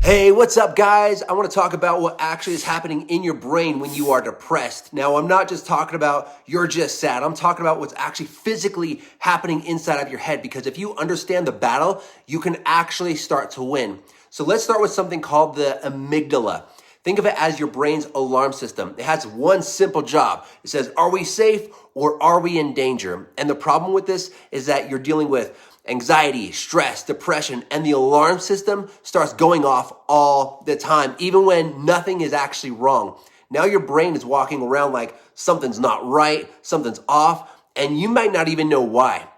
Hey, what's up, guys? I want to talk about what actually is happening in your brain when you are depressed. Now, I'm not just talking about you're just sad. I'm talking about what's actually physically happening inside of your head, because if you understand the battle, you can actually start to win. So let's start with something called the amygdala. Think of it as your brain's alarm system. It has one simple job. It says, are we safe or are we in danger? And the problem with this is that you're dealing with anxiety, stress, depression, and the alarm system starts going off all the time, even when nothing is actually wrong. Now your brain is walking around like something's not right, something's off, and you might not even know why.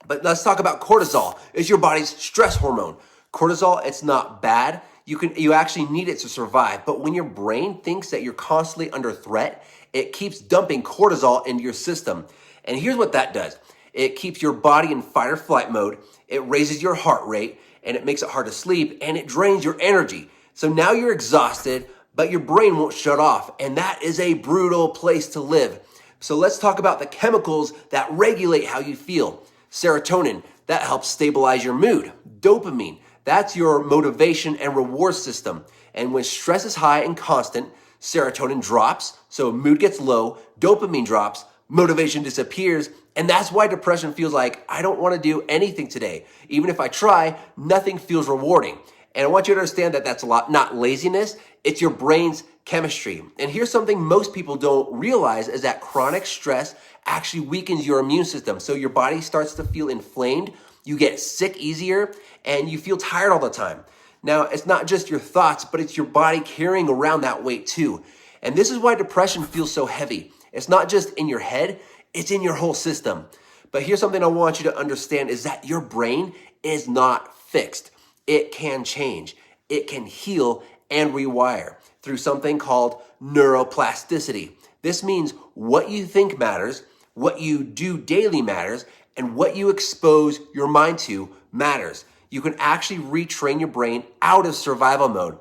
But let's talk about cortisol. It's your body's stress hormone. Cortisol, it's not bad. You actually need it to survive. But when your brain thinks that you're constantly under threat, it keeps dumping cortisol into your system. And here's what that does. It keeps your body in fight or flight mode. It raises your heart rate, and it makes it hard to sleep, and it drains your energy. So now you're exhausted, but your brain won't shut off. And that is a brutal place to live. So let's talk about the chemicals that regulate how you feel. Serotonin, that helps stabilize your mood. Dopamine, that's your motivation and reward system. And when stress is high and constant, serotonin drops, so mood gets low, dopamine drops, motivation disappears, and that's why depression feels like I don't want to do anything today. Even if I try, nothing feels rewarding. And I want you to understand that that's not laziness, it's your brain's chemistry. And here's something most people don't realize is that chronic stress actually weakens your immune system. So your body starts to feel inflamed, you get sick easier, and you feel tired all the time. Now, it's not just your thoughts, but it's your body carrying around that weight too. And this is why depression feels so heavy. It's not just in your head, it's in your whole system. But here's something I want you to understand is that your brain is not fixed. It can change, it can heal and rewire through something called neuroplasticity. This means what you think matters, what you do daily matters, and what you expose your mind to matters. You can actually retrain your brain out of survival mode.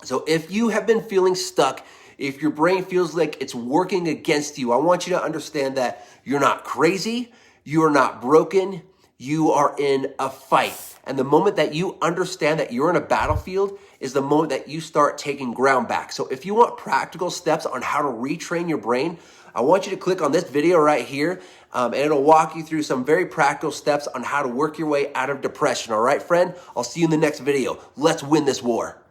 So if you have been feeling stuck, if your brain feels like it's working against you, I want you to understand that you're not crazy, you are not broken, you are in a fight. And the moment that you understand that you're in a battlefield is the moment that you start taking ground back. So if you want practical steps on how to retrain your brain, I want you to click on this video right here, and it'll walk you through some very practical steps on how to work your way out of depression. All right, friend? I'll see you in the next video. Let's win this war.